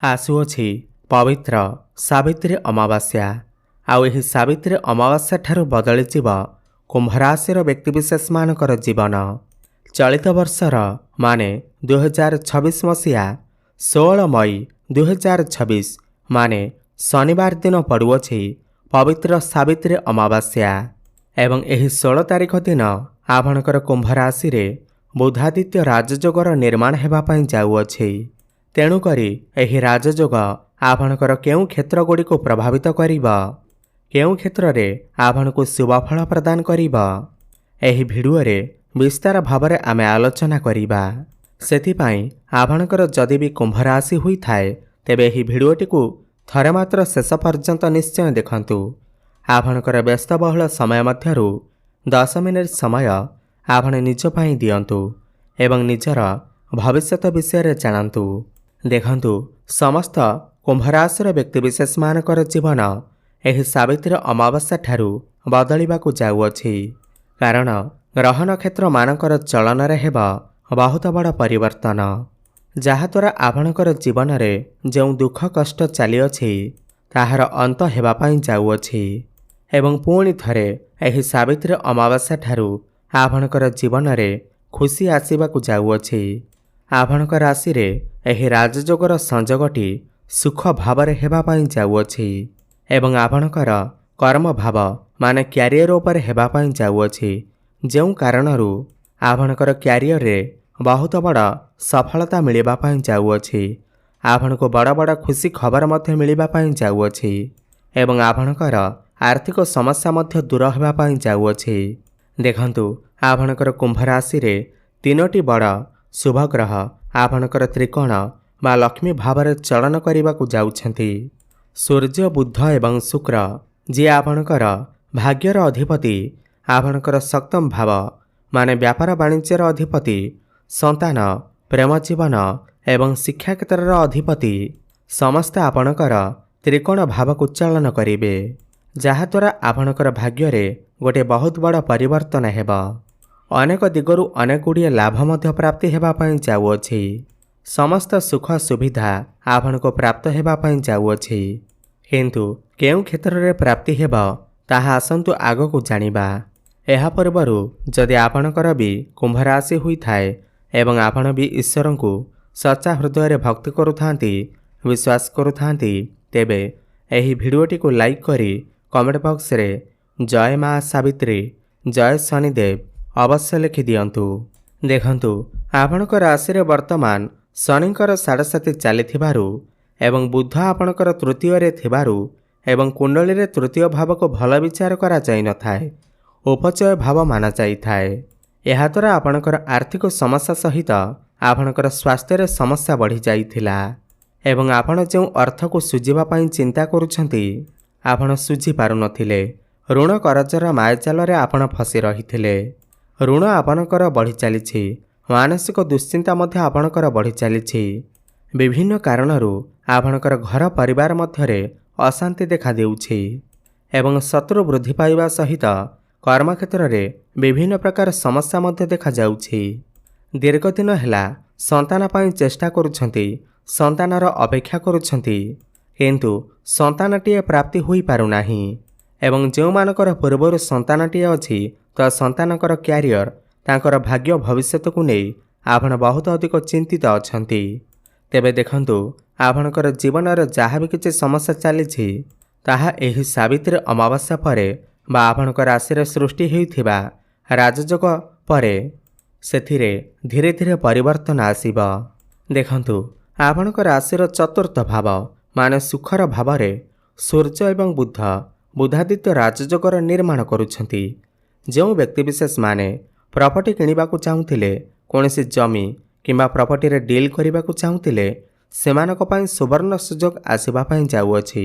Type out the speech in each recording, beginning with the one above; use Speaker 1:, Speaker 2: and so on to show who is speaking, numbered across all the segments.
Speaker 1: ଆସୁଅଛି ପବିତ୍ର ସାବିତ୍ରୀ ଅମାବାସ୍ୟା। ଆଉ ଏହି ସାବିତ୍ରୀ ଅମାବାସ୍ୟା ଠାରୁ ବଦଳିଯିବ କୁମ୍ଭ ରାଶିର ବ୍ୟକ୍ତିବିଶେଷମାନଙ୍କର ଜୀବନ। ଚଳିତ ବର୍ଷର ମାନେ 2026 ମସିହା 16 ମଇ 2026 ମାନେ ଶନିବାର ଦିନ ପଡ଼ୁଅଛି ପବିତ୍ର ସାବିତ୍ରୀ ଅମାବାସ୍ୟା। ଏବଂ ଏହି 16 ତାରିଖ ଦିନ ଆପଣଙ୍କର କୁମ୍ଭ ରାଶିରେ ବୁଧାଦିତ୍ୟ ରାଜଯୋଗର ନିର୍ମାଣ ହେବା ପାଇଁ ଯାଉଅଛି। ତେଣୁକରି ଏହି ରାଜଯୋଗ ଆପଣଙ୍କର କେଉଁ କ୍ଷେତ୍ରଗୁଡ଼ିକୁ ପ୍ରଭାବିତ କରିବ, କେଉଁ କ୍ଷେତ୍ରରେ ଆପଣଙ୍କୁ ଶୁଭଫଳ ପ୍ରଦାନ କରିବ, ଏହି ଭିଡ଼ିଓରେ ବିସ୍ତାର ଭାବରେ ଆମେ ଆଲୋଚନା କରିବା। ସେଥିପାଇଁ ଆପଣଙ୍କର ଯଦି ବି କୁମ୍ଭ ରାଶି ହୋଇଥାଏ ତେବେ ଏହି ଭିଡ଼ିଓଟିକୁ ଥରେ ମାତ୍ର ଶେଷ ପର୍ଯ୍ୟନ୍ତ ନିଶ୍ଚୟ ଦେଖନ୍ତୁ। ଆପଣଙ୍କର ବ୍ୟସ୍ତବହୁଳ ସମୟ ମଧ୍ୟରୁ 10 ମିନିଟ୍ ସମୟ ଆପଣ ନିଜ ପାଇଁ ଦିଅନ୍ତୁ ଏବଂ ନିଜର ଭବିଷ୍ୟତ ବିଷୟରେ ଜାଣନ୍ତୁ। ଦେଖନ୍ତୁ, ସମସ୍ତ କୁମ୍ଭ ରାଶିର ବ୍ୟକ୍ତିବିଶେଷମାନଙ୍କର ଜୀବନ ଏହି ସାବିତ୍ରୀ ଅମାବାସ୍ୟା ଠାରୁ ବଦଳିବାକୁ ଯାଉଅଛି। କାରଣ ଗ୍ରହ ନକ୍ଷତ୍ରମାନଙ୍କର ଚଳନରେ ହେବ ବହୁତ ବଡ଼ ପରିବର୍ତ୍ତନ, ଯାହାଦ୍ୱାରା ଆପଣଙ୍କର ଜୀବନରେ ଯେଉଁ ଦୁଃଖ କଷ୍ଟ ଚାଲିଅଛି ତାହାର ଅନ୍ତ ହେବା ପାଇଁ ଯାଉଅଛି। ଏବଂ ପୁଣି ଥରେ ଏହି ସାବିତ୍ରୀ ଅମାବାସ୍ୟା ଠାରୁ ଆପଣଙ୍କର ଜୀବନରେ ଖୁସି ଆସିବାକୁ ଯାଉଅଛି। ଆପଣଙ୍କ ରାଶିରେ ଏହି ରାଜଯୋଗର ସଂଯୋଗଟି ସୁଖ ଭାବରେ ହେବା ପାଇଁ ଯାଉଅଛି ଏବଂ ଆପଣଙ୍କର କର୍ମଭାବ ମାନେ କ୍ୟାରିୟର ଉପରେ ହେବା ପାଇଁ ଯାଉଅଛି, ଯେଉଁ କାରଣରୁ ଆପଣଙ୍କର କ୍ୟାରିୟରରେ ବହୁତ ବଡ଼ ସଫଳତା ମିଳିବା ପାଇଁ ଯାଉଅଛି। ଆପଣଙ୍କୁ ବଡ଼ ବଡ଼ ଖୁସି ଖବର ମଧ୍ୟ ମିଳିବା ପାଇଁ ଯାଉଅଛି ଏବଂ ଆପଣଙ୍କର ଆର୍ଥିକ ସମସ୍ୟା ମଧ୍ୟ ଦୂର ହେବା ପାଇଁ ଯାଉଅଛି। ଦେଖନ୍ତୁ, ଆପଣଙ୍କର କୁମ୍ଭ ରାଶିରେ 3ଟି ବଡ଼ ଶୁଭଗ୍ରହ ଆପଣଙ୍କର ତ୍ରିକୋଣ ବା ଲକ୍ଷ୍ମୀ ଭାବରେ ଚଳନ କରିବାକୁ ଯାଉଛନ୍ତି। ସୂର୍ଯ୍ୟ, ବୁଧ ଏବଂ ଶୁକ୍ର, ଯିଏ ଆପଣଙ୍କର ଭାଗ୍ୟର ଅଧିପତି, ଆପଣଙ୍କର ସପ୍ତମ ଭାବ ମାନେ ବ୍ୟାପାର ବାଣିଜ୍ୟର ଅଧିପତି, ସନ୍ତାନ, ପ୍ରେମ ଜୀବନ ଏବଂ ଶିକ୍ଷା କ୍ଷେତ୍ରର ଅଧିପତି, ସମସ୍ତେ ଆପଣଙ୍କର ତ୍ରିକୋଣ ଭାବକୁ ଚଳନ କରିବେ, ଯାହାଦ୍ୱାରା ଆପଣଙ୍କର ଭାଗ୍ୟରେ ଗୋଟିଏ ବହୁତ ବଡ଼ ପରିବର୍ତ୍ତନ ହେବ। ଅନେକ ଦିଗରୁ ଅନେକ ଗୁଡ଼ିଏ ଲାଭ ମଧ୍ୟ ପ୍ରାପ୍ତି ହେବା ପାଇଁ ଯାଉଅଛି। ସମସ୍ତ ସୁଖ ସୁବିଧା ଆପଣଙ୍କୁ ପ୍ରାପ୍ତ ହେବା ପାଇଁ ଯାଉଅଛି। କିନ୍ତୁ କେଉଁ କ୍ଷେତ୍ରରେ ପ୍ରାପ୍ତି ହେବ ତାହା ଆସନ୍ତୁ ଆଗକୁ ଜାଣିବା। ଏହା ପୂର୍ବରୁ ଯଦି ଆପଣଙ୍କର ବି କୁମ୍ଭ ରାଶି ହୋଇଥାଏ ଏବଂ ଆପଣ ବି ଈଶ୍ୱରଙ୍କୁ ସଚ୍ଚା ହୃଦୟରେ ଭକ୍ତି କରୁଥାନ୍ତି, ବିଶ୍ୱାସ କରୁଥାନ୍ତି, ତେବେ ଏହି ଭିଡ଼ିଓଟିକୁ ଲାଇକ୍ କରି କମେଣ୍ଟ ବକ୍ସରେ ଜୟ ମା ସାବିତ୍ରୀ, ଜୟ ଶନିଦେବ ଅବଶ୍ୟ ଲେଖି ଦିଅନ୍ତୁ। ଦେଖନ୍ତୁ, ଆପଣଙ୍କ ରାଶିରେ ବର୍ତ୍ତମାନ ଶନିଙ୍କର 7.5 ଚାଲିଥିବାରୁ ଏବଂ ବୁଧ ଆପଣଙ୍କର ତୃତୀୟରେ ଥିବାରୁ ଏବଂ କୁଣ୍ଡଳୀରେ ତୃତୀୟ ଭାବକୁ ଭଲ ବିଚାର କରାଯାଇନଥାଏ, ଉପଚୟ ଭାବ ମାନାଯାଇଥାଏ। ଏହାଦ୍ୱାରା ଆପଣଙ୍କର ଆର୍ଥିକ ସମସ୍ୟା ସହିତ ଆପଣଙ୍କର ସ୍ୱାସ୍ଥ୍ୟରେ ସମସ୍ୟା ବଢ଼ିଯାଇଥିଲା ଏବଂ ଆପଣ ଯେଉଁ ଅର୍ଥକୁ ସୁଝିବା ପାଇଁ ଚିନ୍ତା କରୁଛନ୍ତି ଆପଣ ସୁଝି ପାରୁନଥିଲେ। ଋଣ କରଜର ମାୟାଜାଲରେ ଆପଣ ଫସି ରହିଥିଲେ। ଋଣ ଆପଣଙ୍କର ବଢ଼ି ଚାଲିଛି, ମାନସିକ ଦୁଶ୍ଚିନ୍ତା ମଧ୍ୟ ଆପଣଙ୍କର ବଢ଼ି ଚାଲିଛି। ବିଭିନ୍ନ କାରଣରୁ ଆପଣଙ୍କର ଘର ପରିବାର ମଧ୍ୟରେ ଅଶାନ୍ତି ଦେଖାଦେଉଛି ଏବଂ ଶତ୍ରୁ ବୃଦ୍ଧି ପାଇବା ସହିତ କର୍ମକ୍ଷେତ୍ରରେ ବିଭିନ୍ନ ପ୍ରକାର ସମସ୍ୟା ମଧ୍ୟ ଦେଖାଯାଉଛି। ଦୀର୍ଘଦିନ ହେଲା ସନ୍ତାନ ପାଇଁ ଚେଷ୍ଟା କରୁଛନ୍ତି, ସନ୍ତାନର ଅପେକ୍ଷା କରୁଛନ୍ତି, କିନ୍ତୁ ସନ୍ତାନଟିଏ ପ୍ରାପ୍ତି ହୋଇପାରୁନାହିଁ ଏବଂ ଯେଉଁମାନଙ୍କର ପୂର୍ବରୁ ସନ୍ତାନଟିଏ ଅଛି ତ ସନ୍ତାନଙ୍କର କ୍ୟାରିୟର, ତାଙ୍କର ଭାଗ୍ୟ ଭବିଷ୍ୟତକୁ ନେଇ ଆପଣ ବହୁତ ଅଧିକ ଚିନ୍ତିତ ଅଛନ୍ତି। ତେବେ ଦେଖନ୍ତୁ, ଆପଣଙ୍କର ଜୀବନରେ ଯାହା ବି କିଛି ସମସ୍ୟା ଚାଲିଛି ତାହା ଏହି ସାବିତ୍ରୀ ଅମାବାସ୍ୟା ପରେ ବା ଆପଣଙ୍କ ରାଶିରେ ସୃଷ୍ଟି ହେଉଥିବା ରାଜଯୋଗ ପରେ ସେଥିରେ ଧୀରେ ଧୀରେ ପରିବର୍ତ୍ତନ ଆସିବ। ଦେଖନ୍ତୁ, ଆପଣଙ୍କ ରାଶିର ଚତୁର୍ଥ ଭାବ ମାନେ ସୁଖର ଭାବରେ ସୂର୍ଯ୍ୟ ଏବଂ ବୁଧ ବୁଧାଦିତ୍ୟ ରାଜଯୋଗର ନିର୍ମାଣ କରୁଛନ୍ତି। ଯେଉଁ ବ୍ୟକ୍ତିବିଶେଷମାନେ ପ୍ରପର୍ଟି କିଣିବାକୁ ଚାହୁଁଥିଲେ, କୌଣସି ଜମି କିମ୍ବା ପ୍ରପର୍ଟିରେ ଡିଲ୍ କରିବାକୁ ଚାହୁଁଥିଲେ, ସେମାନଙ୍କ ପାଇଁ ସୁବର୍ଣ୍ଣ ସୁଯୋଗ ଆସିବା ପାଇଁ ଯାଉଅଛି।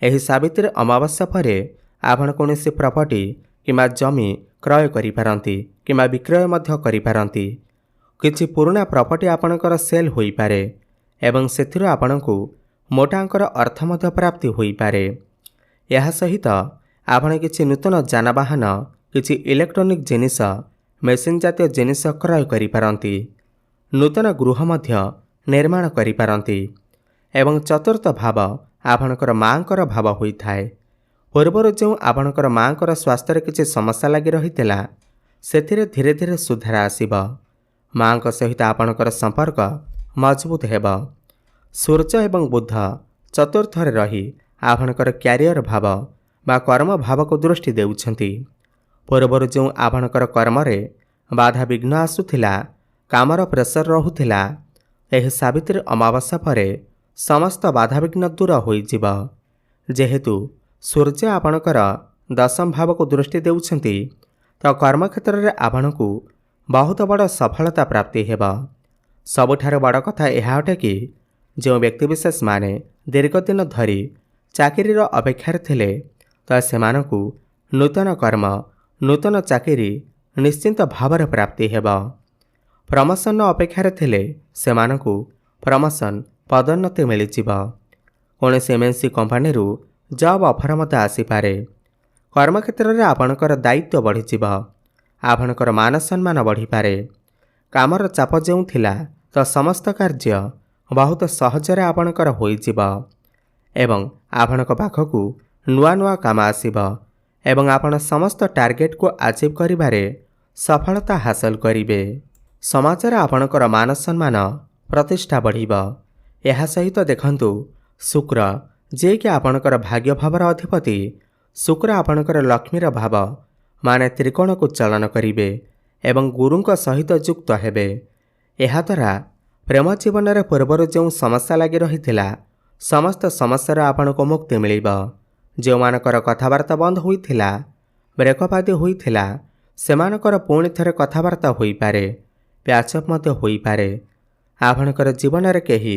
Speaker 1: ଏହି ସାବିତ୍ରୀ ଅମାବାସ୍ୟା ପରେ ଆପଣ କୌଣସି ପ୍ରପର୍ଟି କିମ୍ବା ଜମି କ୍ରୟ କରିପାରନ୍ତି କିମ୍ବା ବିକ୍ରୟ ମଧ୍ୟ କରିପାରନ୍ତି। କିଛି ପୁରୁଣା ପ୍ରପର୍ଟି ଆପଣଙ୍କର ସେଲ୍ ହୋଇପାରେ ଏବଂ ସେଥିରୁ ଆପଣଙ୍କୁ ମୋଟା ଅଙ୍କର ଅର୍ଥ ମଧ୍ୟ ପ୍ରାପ୍ତି ହୋଇପାରେ। ଏହା ସହିତ ଆପଣ କିଛି ନୂତନ ଯାନବାହନ, କିଛି ଇଲେକ୍ଟ୍ରୋନିକ୍ ଜିନିଷ, ମେସିନ୍ ଜାତୀୟ ଜିନିଷ କ୍ରୟ କରିପାରନ୍ତି। ନୂତନ ଗୃହ ମଧ୍ୟ ନିର୍ମାଣ କରିପାରନ୍ତି ଏବଂ ଚତୁର୍ଥ ଭାବ ଆପଣଙ୍କର ମାଙ୍କର ଭାବ ହୋଇଥାଏ। ପୂର୍ବରୁ ଯେଉଁ ଆପଣଙ୍କର ମାଙ୍କର ସ୍ୱାସ୍ଥ୍ୟରେ କିଛି ସମସ୍ୟା ଲାଗି ରହିଥିଲା, ସେଥିରେ ଧୀରେ ଧୀରେ ସୁଧାର ଆସିବ। ମାଙ୍କ ସହିତ ଆପଣଙ୍କର ସମ୍ପର୍କ ମଜବୁତ ହେବ। ସୂର୍ଯ୍ୟ ଏବଂ ବୁଧ ଚତୁର୍ଥରେ ରହି ଆପଣଙ୍କର କ୍ୟାରିୟର ଭାବ ବା କର୍ମ ଭାବକୁ ଦୃଷ୍ଟି ଦେଉଛନ୍ତି। ପୂର୍ବରୁ ଯେଉଁ ଆପଣଙ୍କର କର୍ମରେ ବାଧାବିଘ୍ନ ଆସୁଥିଲା, କାମର ପ୍ରେସର ରହୁଥିଲା, ଏହି ସାବିତ୍ରୀ ଅମାବାସ୍ୟା ପରେ ସମସ୍ତ ବାଧାବିଘ୍ନ ଦୂର ହୋଇଯିବ। ଯେହେତୁ ସୂର୍ଯ୍ୟ ଆପଣଙ୍କର ଦଶମ ଭାବକୁ ଦୃଷ୍ଟି ଦେଉଛନ୍ତି, ତ କର୍ମକ୍ଷେତ୍ରରେ ଆପଣଙ୍କୁ ବହୁତ ବଡ଼ ସଫଳତା ପ୍ରାପ୍ତି ହେବ। ସବୁଠାରୁ ବଡ଼ କଥା ଏହା ଅଟେ କି ଯେଉଁ ବ୍ୟକ୍ତିବିଶେଷମାନେ ଦୀର୍ଘଦିନ ଧରି ଚାକିରିର ଅପେକ୍ଷାରେ ଥିଲେ, ତ ସେମାନଙ୍କୁ ନୂତନ କର୍ମ, ନୂତନ ଚାକିରି ନିଶ୍ଚିନ୍ତ ଭାବରେ ପ୍ରାପ୍ତି ହେବ। ପ୍ରମୋସନ ଅପେକ୍ଷାରେ ଥିଲେ ସେମାନଙ୍କୁ ପ୍ରମୋସନ, ପଦୋନ୍ନତି ମିଳିଯିବ। କୌଣସି MNC କମ୍ପାନୀରୁ ଜବ୍ ଅଫର ମଧ୍ୟ ଆସିପାରେ। କର୍ମକ୍ଷେତ୍ରରେ ଆପଣଙ୍କର ଦାୟିତ୍ୱ ବଢ଼ିଯିବ। ଆପଣଙ୍କର ମାନ ସମ୍ମାନ ବଢ଼ିପାରେ। କାମର ଚାପ ଯେଉଁ ଥିଲା, ତ ସମସ୍ତ କାର୍ଯ୍ୟ ବହୁତ ସହଜରେ ଆପଣଙ୍କର ହୋଇଯିବ ଏବଂ ଆପଣଙ୍କ ପାଖକୁ ନୂଆ ନୂଆ କାମ ଆସିବ ଏବଂ ଆପଣ ସମସ୍ତ ଟାର୍ଗେଟକୁ ଆଚିଭ୍ କରିବାରେ ସଫଳତା ହାସଲ କରିବେ। ସମାଜରେ ଆପଣଙ୍କର ମାନ ସମ୍ମାନ, ପ୍ରତିଷ୍ଠା ବଢ଼ିବ। ଏହା ସହିତ ଦେଖନ୍ତୁ, ଶୁକ୍ର ଯିଏକି ଆପଣଙ୍କର ଭାଗ୍ୟ ଭାବର ଅଧିପତି, ଶୁକ୍ର ଆପଣଙ୍କର ଲକ୍ଷ୍ମୀର ଭାବ ମାନେ ତ୍ରିକୋଣକୁ ଚଳନ କରିବେ ଏବଂ ଗୁରୁଙ୍କ ସହିତ ଯୁକ୍ତ ହେବେ। ଏହାଦ୍ୱାରା ପ୍ରେମ ଜୀବନରେ ପୂର୍ବରୁ ଯେଉଁ ସମସ୍ୟା ଲାଗି ରହିଥିଲା, ସମସ୍ତ ସମସ୍ୟାରୁ ଆପଣଙ୍କୁ ମୁକ୍ତି ମିଳିବ। ଯେଉଁମାନଙ୍କର କଥାବାର୍ତ୍ତା ବନ୍ଦ ହୋଇଥିଲା, ବ୍ରେକଅପ୍ ଆଦି ହୋଇଥିଲା, ସେମାନଙ୍କର ପୁଣି ଥରେ କଥାବାର୍ତ୍ତା ହୋଇପାରେ, ପ୍ୟାଚଅପ୍ ମଧ୍ୟ ହୋଇପାରେ। ଆପଣଙ୍କର ଜୀବନରେ କେହି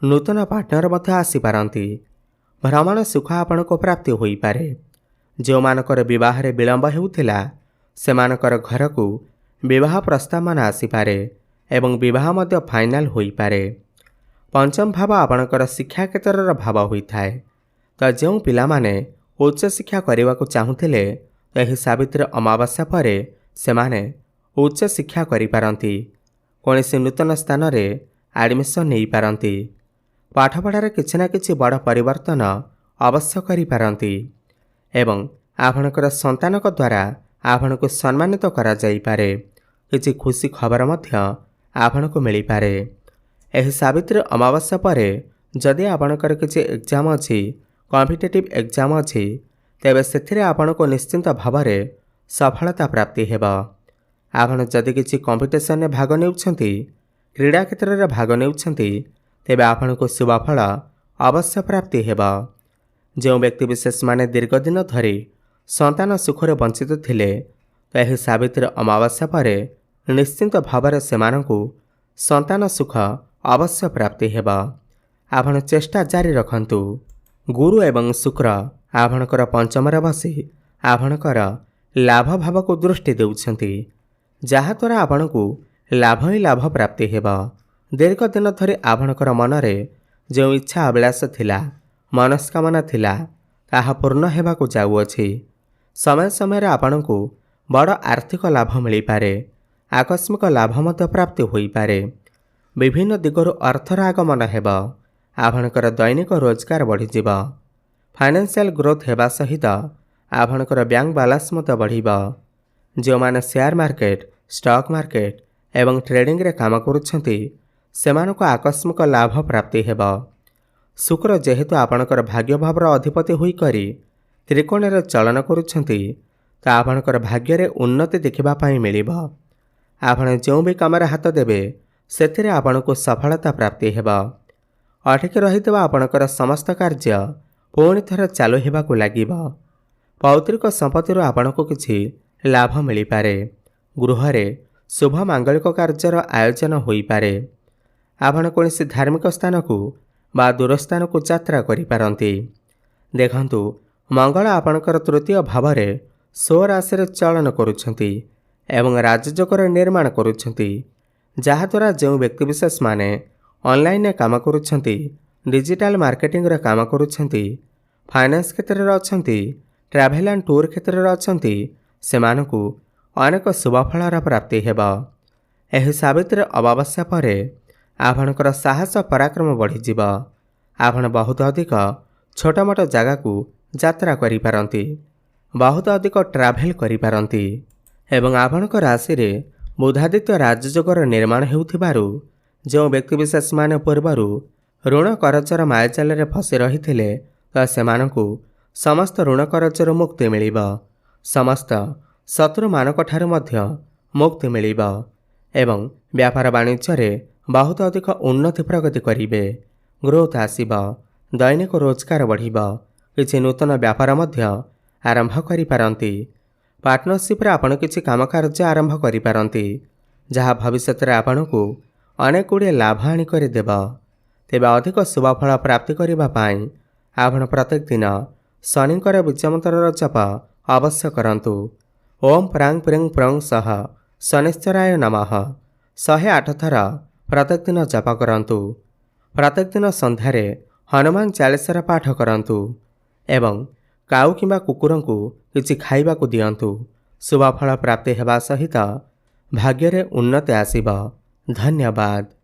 Speaker 1: ନୂତନ ପାର୍ଟନର ମଧ୍ୟ ଆସିପାରନ୍ତି। ଭ୍ରମଣ ସୁଖ ଆପଣଙ୍କୁ ପ୍ରାପ୍ତି ହୋଇପାରେ। ଯେଉଁମାନଙ୍କର ବିବାହରେ ବିଳମ୍ବ ହେଉଥିଲା, ସେମାନଙ୍କର ଘରକୁ ବିବାହ ପ୍ରସ୍ତାବମାନ ଆସିପାରେ ଏବଂ ବିବାହ ମଧ୍ୟ ଫାଇନାଲ ହୋଇପାରେ। ପଞ୍ଚମ ଭାବ ଆପଣଙ୍କର ଶିକ୍ଷା କ୍ଷେତ୍ରର ଭାବ ହୋଇଥାଏ। ତ ଯେଉଁ ପିଲାମାନେ ଉଚ୍ଚଶିକ୍ଷା କରିବାକୁ ଚାହୁଁଥିଲେ, ଏହି ସାବିତ୍ରୀ ଅମାବାସ୍ୟା ପରେ ସେମାନେ ଉଚ୍ଚଶିକ୍ଷା କରିପାରନ୍ତି। କୌଣସି ନୂତନ ସ୍ଥାନରେ ଆଡ଼ମିସନ୍ ନେଇପାରନ୍ତି। ପାଠପଢ଼ାରେ କିଛି ନା କିଛି ବଡ଼ ପରିବର୍ତ୍ତନ ଅବଶ୍ୟ କରିପାରନ୍ତି ଏବଂ ଆପଣଙ୍କର ସନ୍ତାନଙ୍କ ଦ୍ୱାରା ଆପଣଙ୍କୁ ସମ୍ମାନିତ କରାଯାଇପାରେ। କିଛି ଖୁସି ଖବର ମଧ୍ୟ ଆପଣଙ୍କୁ ମିଳିପାରେ। ଏହି ସାବିତ୍ରୀ ଅମାବାସ୍ୟା ପରେ ଯଦି ଆପଣଙ୍କର କିଛି ଏକ୍ଜାମ୍ ଅଛି, କମ୍ପିଟେଟିଭ୍ ଏକ୍ଜାମ୍ ଅଛି, ତେବେ ସେଥିରେ ଆପଣଙ୍କୁ ନିଶ୍ଚିନ୍ତ ଭାବରେ ସଫଳତା ପ୍ରାପ୍ତି ହେବ। ଆପଣ ଯଦି କିଛି କମ୍ପିଟିସନରେ ଭାଗ ନେଉଛନ୍ତି, କ୍ରୀଡ଼ା କ୍ଷେତ୍ରରେ ଭାଗ ନେଉଛନ୍ତି, ତେବେ ଆପଣଙ୍କୁ ଶୁଭଫଳ ଅବଶ୍ୟ ପ୍ରାପ୍ତି ହେବ। ଯେଉଁ ବ୍ୟକ୍ତିବିଶେଷମାନେ ଦୀର୍ଘଦିନ ଧରି ସନ୍ତାନ ସୁଖରେ ବଞ୍ଚିତ ଥିଲେ, ତ ଏହି ସାବିତ୍ରୀ ଅମାବାସ୍ୟା ପରେ ନିଶ୍ଚିନ୍ତ ଭାବରେ ସେମାନଙ୍କୁ ସନ୍ତାନ ସୁଖ ଅବଶ୍ୟ ପ୍ରାପ୍ତି ହେବ। ଆପଣ ଚେଷ୍ଟା ଜାରି ରଖନ୍ତୁ। ଗୁରୁ ଏବଂ ଶୁକ୍ର ଆପଣଙ୍କର ପଞ୍ଚମରେ ବସି ଆପଣଙ୍କର ଲାଭ ଭାବକୁ ଦୃଷ୍ଟି ଦେଉଛନ୍ତି, ଯାହାଦ୍ୱାରା ଆପଣଙ୍କୁ ଲାଭ ହିଁ ଲାଭ ପ୍ରାପ୍ତି ହେବ। ଦୀର୍ଘଦିନ ଧରି ଆପଣଙ୍କର ମନରେ ଯେଉଁ ଇଚ୍ଛା ଅଭିଳାଷ ଥିଲା, ମନସ୍କାମନା ଥିଲା, ତାହା ପୂର୍ଣ୍ଣ ହେବାକୁ ଯାଉଅଛି। ସମୟ ସମୟରେ ଆପଣଙ୍କୁ ବଡ଼ ଆର୍ଥିକ ଲାଭ ମିଳିପାରେ। ଆକସ୍ମିକ ଲାଭ ମଧ୍ୟ ପ୍ରାପ୍ତି ହୋଇପାରେ। ବିଭିନ୍ନ ଦିଗରୁ ଅର୍ଥର ଆଗମନ ହେବ। ଆପଣଙ୍କର ଦୈନିକ ରୋଜଗାର ବଢ଼ିଯିବ। ଫାଇନାନ୍ସିଆଲ ଗ୍ରୋଥ ହେବା ସହିତ ଆପଣଙ୍କର ବ୍ୟାଙ୍କ ବାଲାନ୍ସ ମଧ୍ୟ ବଢ଼ିବ। ଯେଉଁମାନେ ସେୟାର ମାର୍କେଟ, ଷ୍ଟକ୍ ମାର୍କେଟ ଏବଂ ଟ୍ରେଡିଂରେ କାମ କରୁଛନ୍ତି, ସେମାନଙ୍କୁ ଆକସ୍ମିକ ଲାଭ ପ୍ରାପ୍ତି ହେବ। ଶୁକ୍ର ଯେହେତୁ ଆପଣଙ୍କର ଭାଗ୍ୟ ଭାବର ଅଧିପତି ହୋଇକରି ତ୍ରିକୋଣରେ ଚଳନ କରୁଛନ୍ତି, ତ ଆପଣଙ୍କର ଭାଗ୍ୟରେ ଉନ୍ନତି ଦେଖିବା ପାଇଁ ମିଳିବ। ଆପଣ ଯେଉଁ ବି କାମରେ ହାତ ଦେବେ, ସେଥିରେ ଆପଣଙ୍କୁ ସଫଳତା ପ୍ରାପ୍ତି ହେବ। ଅଟକି ରହିଥିବା ଆପଣଙ୍କର ସମସ୍ତ କାର୍ଯ୍ୟ ପୁଣି ଥରେ ଚାଲୁ ହେବାକୁ ଲାଗିବ। ପୈତୃକ ସମ୍ପତ୍ତିରୁ ଆପଣଙ୍କୁ କିଛି ଲାଭ ମିଳିପାରେ। ଗୃହରେ ଶୁଭ ମାଙ୍ଗଳିକ କାର୍ଯ୍ୟର ଆୟୋଜନ ହୋଇପାରେ। ଆପଣ କୌଣସି ଧାର୍ମିକ ସ୍ଥାନକୁ ବା ଦୂରସ୍ଥାନକୁ ଯାତ୍ରା କରିପାରନ୍ତି। ଦେଖନ୍ତୁ, ମଙ୍ଗଳ ଆପଣଙ୍କର ତୃତୀୟ ଭାବରେ ସ୍ୱରାଶିରେ ଚଳନ କରୁଛନ୍ତି ଏବଂ ରାଜଯୋଗର ନିର୍ମାଣ କରୁଛନ୍ତି, ଯାହାଦ୍ୱାରା ଯେଉଁ ବ୍ୟକ୍ତିବିଶେଷମାନେ ଅନଲାଇନରେ କାମ କରୁଛନ୍ତି, ଡିଜିଟାଲ ମାର୍କେଟିଂରେ କାମ କରୁଛନ୍ତି, ଫାଇନାନ୍ସ କ୍ଷେତ୍ରରେ ଅଛନ୍ତି, ଟ୍ରାଭେଲ୍ ଆଣ୍ଡ ଟୁର୍ କ୍ଷେତ୍ରରେ ଅଛନ୍ତି, ସେମାନଙ୍କୁ ଅନେକ ଶୁଭଫଳର ପ୍ରାପ୍ତି ହେବ। ଏହି ସାବିତ୍ରୀ ଅମାବାସ୍ୟା ପରେ ଆପଣଙ୍କର ସାହସ ପରାକ୍ରମ ବଢ଼ିଯିବ। ଆପଣ ବହୁତ ଅଧିକ ଛୋଟ ମୋଟ ଜାଗାକୁ ଯାତ୍ରା କରିପାରନ୍ତି, ବହୁତ ଅଧିକ ଟ୍ରାଭେଲ୍ କରିପାରନ୍ତି ଏବଂ ଆପଣଙ୍କ ରାଶିରେ ବୁଧାଦିତ୍ୟ ରାଜଯୋଗର ନିର୍ମାଣ ହେଉଥିବାରୁ ଯେଉଁ ବ୍ୟକ୍ତିବିଶେଷମାନେ ପୂର୍ବରୁ ଋଣ କରଜର ମାୟାଜାଲରେ ଫସି ରହିଥିଲେ ତ ସେମାନଙ୍କୁ ସମସ୍ତ ଋଣ କରଜରୁ ମୁକ୍ତି ମିଳିବ। ସମସ୍ତ ଶତ୍ରୁମାନଙ୍କଠାରୁ ମଧ୍ୟ ମୁକ୍ତି ମିଳିବ ଏବଂ ବ୍ୟାପାର ବାଣିଜ୍ୟରେ ବହୁତ ଅଧିକ ଉନ୍ନତି ପ୍ରଗତି କରିବେ। ଗ୍ରୋଥ ଆସିବ, ଦୈନିକ ରୋଜଗାର ବଢ଼ିବ, କିଛି ନୂତନ ବ୍ୟାପାର ମଧ୍ୟ ଆରମ୍ଭ କରିପାରନ୍ତି। ପାର୍ଟନରସିପ୍ରେ ଆପଣ କିଛି କାମ କାର୍ଯ୍ୟ ଆରମ୍ଭ କରିପାରନ୍ତି ଯାହା ଭବିଷ୍ୟତରେ ଆପଣଙ୍କୁ ଅନେକ ଗୁଡ଼ିଏ ଲାଭ ଆଣିକରି ଦେବ। ତେବେ ଅଧିକ ଶୁଭଫଳ ପ୍ରାପ୍ତି କରିବା ପାଇଁ ଆପଣ ପ୍ରତ୍ୟେକ ଦିନ ଶନିଙ୍କର ବୀଜମନ୍ତ୍ରର ଜପ ଅବଶ୍ୟ କରନ୍ତୁ। ଓମ୍ ପ୍ରାଂ ପ୍ରିଂ ପ୍ରଂ ସହ ଶନିଶ୍ଚରାୟ ନମଃ 108 ଥର ପ୍ରତ୍ୟେକ ଦିନ ଜପ କରନ୍ତୁ। ପ୍ରତ୍ୟେକ ଦିନ ସନ୍ଧ୍ୟାରେ ହନୁମାନ ଚାଳିଶାର ପାଠ କରନ୍ତୁ ଏବଂ କାଉ କିମ୍ବା କୁକୁରଙ୍କୁ କିଛି ଖାଇବାକୁ ଦିଅନ୍ତୁ। ଶୁଭଫଳ ପ୍ରାପ୍ତି ହେବା ସହିତ ଭାଗ୍ୟରେ ଉନ୍ନତି ଆସିବ। ଧନ୍ୟବାଦ।